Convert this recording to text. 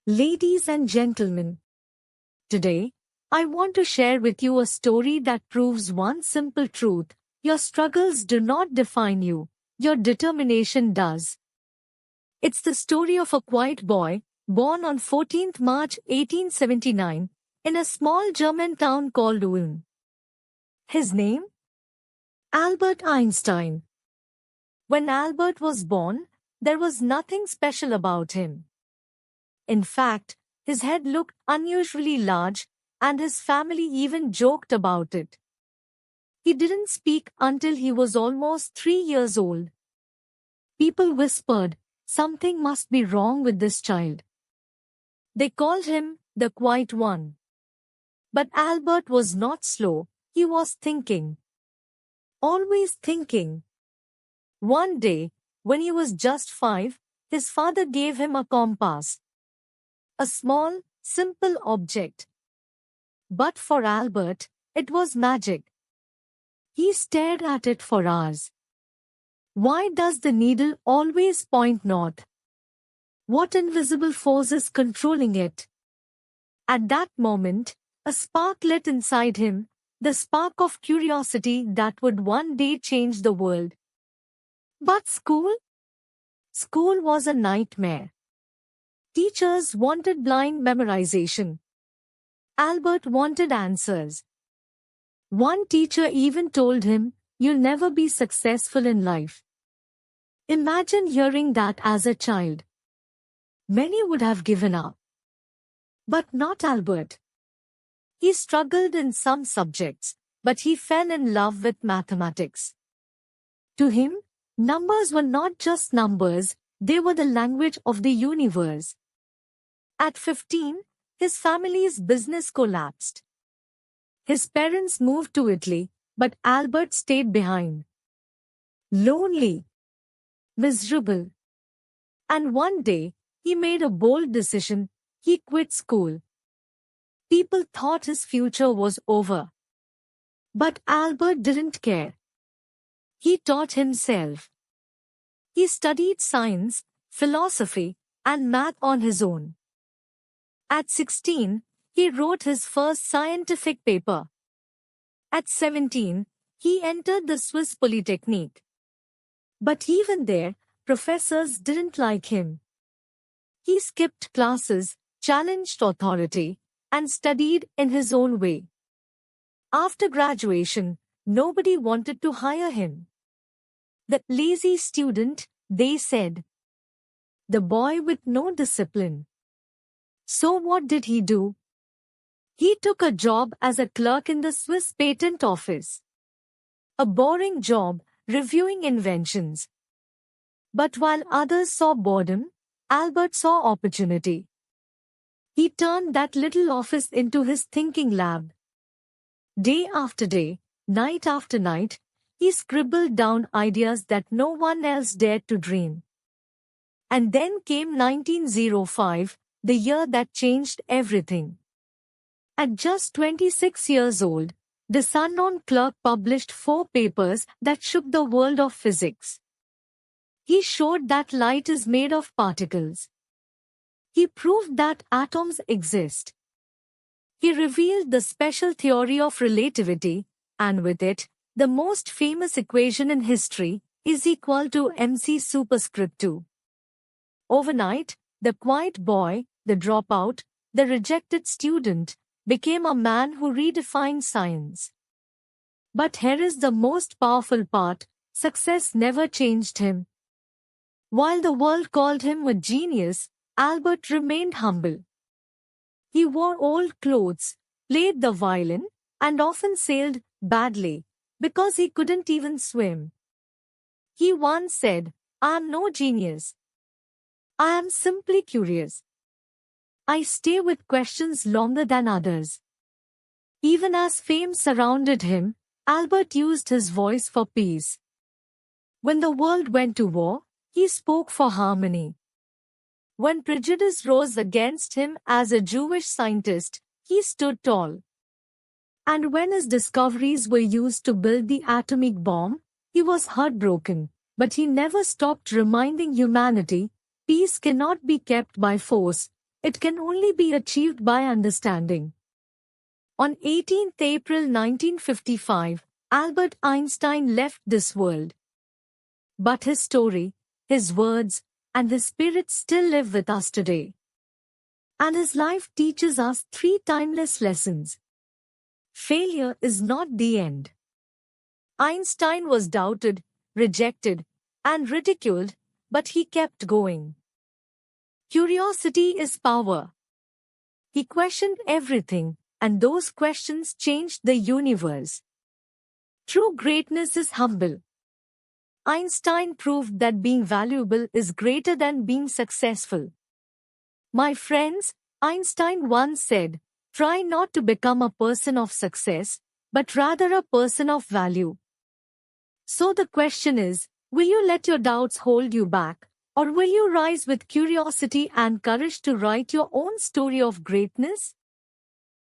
Ladies and gentlemen, today, I want to share with you a story that proves one simple truth. Your struggles do not define you, your determination does. It's the story of a quiet boy, born on 14th March 1879, in a small German town called Ulm. His name? Albert Einstein. When Albert was born, there was nothing special about him. In fact, his head looked unusually large, and his family even joked about it. He didn't speak until he was almost 3 years old. People whispered, something must be wrong with this child. They called him the quiet one. But Albert was not slow, he was thinking. Always thinking. One day, when he was just 5, his father gave him a compass. A small, simple object. But for Albert, it was magic. He stared at it for hours. Why does the needle always point north? What invisible force is controlling it? At that moment, a spark lit inside him, the spark of curiosity that would one day change the world. But school? School was a nightmare. Teachers wanted blind memorization. Albert wanted answers. One teacher even told him, "You'll never be successful in life." Imagine hearing that as a child. Many would have given up. But not Albert. He struggled in some subjects, but he fell in love with mathematics. To him, numbers were not just numbers, they were the language of the universe. At 15, his family's business collapsed. His parents moved to Italy, but Albert stayed behind. Lonely. Miserable. And one day, he made a bold decision. He quit school. People thought his future was over. But Albert didn't care. He taught himself. He studied science, philosophy, and math on his own. At 16, he wrote his first scientific paper. At 17, he entered the Swiss Polytechnique. But even there, professors didn't like him. He skipped classes, challenged authority, and studied in his own way. After graduation, nobody wanted to hire him. The lazy student, they said. The boy with no discipline. So what did he do? He took a job as a clerk in the Swiss patent office. A boring job, reviewing inventions. But while others saw boredom, Albert saw opportunity. He turned that little office into his thinking lab. Day after day, night after night, he scribbled down ideas that no one else dared to dream. And then came 1905, the year that changed everything. At just 26 years old, this unknown clerk published 4 papers that shook the world of physics. He showed that light is made of particles. He proved that atoms exist. He revealed the special theory of relativity, and with it, the most famous equation in history, is equal to mc superscript 2. Overnight, the quiet boy, the dropout, the rejected student, became a man who redefined science. But here is the most powerful part: success never changed him. While the world called him a genius, Albert remained humble. He wore old clothes, played the violin, and often sailed badly, because he couldn't even swim. He once said, "I am no genius. I am simply curious. I stay with questions longer than others." Even as fame surrounded him, Albert used his voice for peace. When the world went to war, he spoke for harmony. When prejudice rose against him as a Jewish scientist, he stood tall. And when his discoveries were used to build the atomic bomb, he was heartbroken, but he never stopped reminding humanity, peace cannot be kept by force, It can only be achieved by understanding. On 18th April 1955, Albert Einstein left this world. But his story, his words, and his spirit still live with us today. And his life teaches us three timeless lessons. Failure is not the end. Einstein was doubted, rejected, and ridiculed, but he kept going. Curiosity is power. He questioned everything, and those questions changed the universe. True greatness is humble. Einstein proved that being valuable is greater than being successful. My friends, Einstein once said, "Try not to become a person of success, but rather a person of value." So the question is, will you let your doubts hold you back, or will you rise with curiosity and courage to write your own story of greatness?